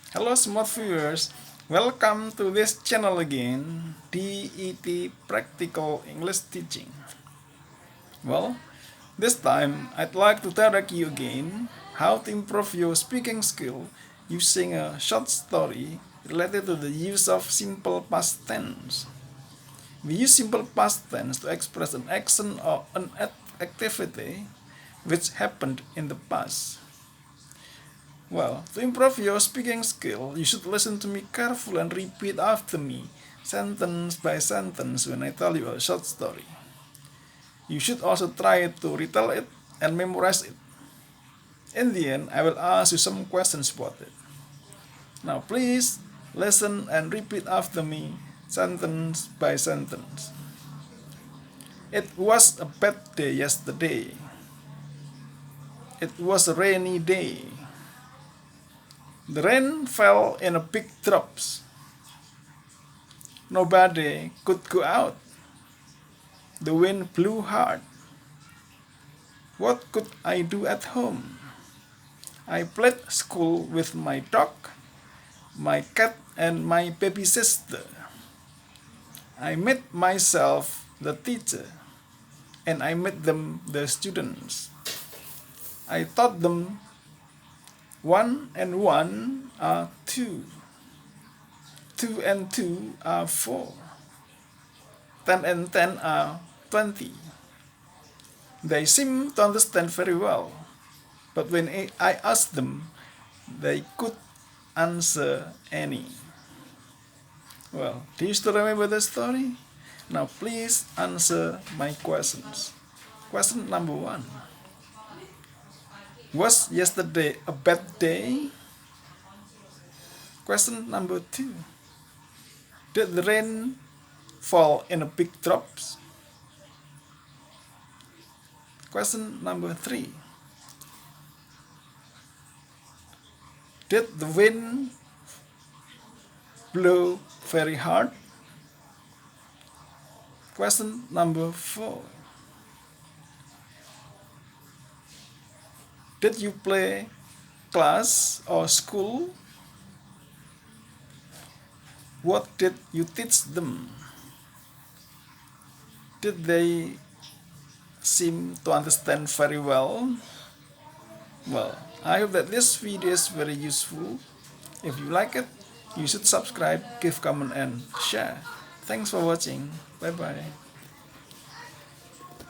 Hello smart viewers, welcome to this channel again, DET Practical English Teaching. Well, this time I'd like to direct you again how to improve your speaking skill using a short story related to the use of simple past tense. We use simple past tense to express an action or an activity which happened in the past. Well, to improve your speaking skill, you should listen to me carefully and repeat after me, sentence by sentence, when I tell you a short story. You should also try to retell it and memorize it. In the end, I will ask you some questions about it. Now, please listen and repeat after me, sentence by sentence. It was a bad day yesterday. It was a rainy day. The rain fell in a big drops. Nobody could go out. The wind blew hard. What could I do at home? I played school with my dog, my cat, and my baby sister. I made myself the teacher, and I made them the students. I taught them 1 and 1 are 2. 2 and 2 are 4. 10 and 10 are 20. They seem to understand very well, but when I asked them, they could answer any. Well, do you still remember the story? Now please answer my questions. Question number 1. Was yesterday a bad day? Question number 2. Did the rain fall in a big drops? Question number 3. Did the wind blow very hard? Question number 4. Did you play class or school? What did you teach them? Did they seem to understand very well? Well, I hope that this video is very useful. If you like it, you should subscribe, give comment and share. Thanks for watching. Bye bye.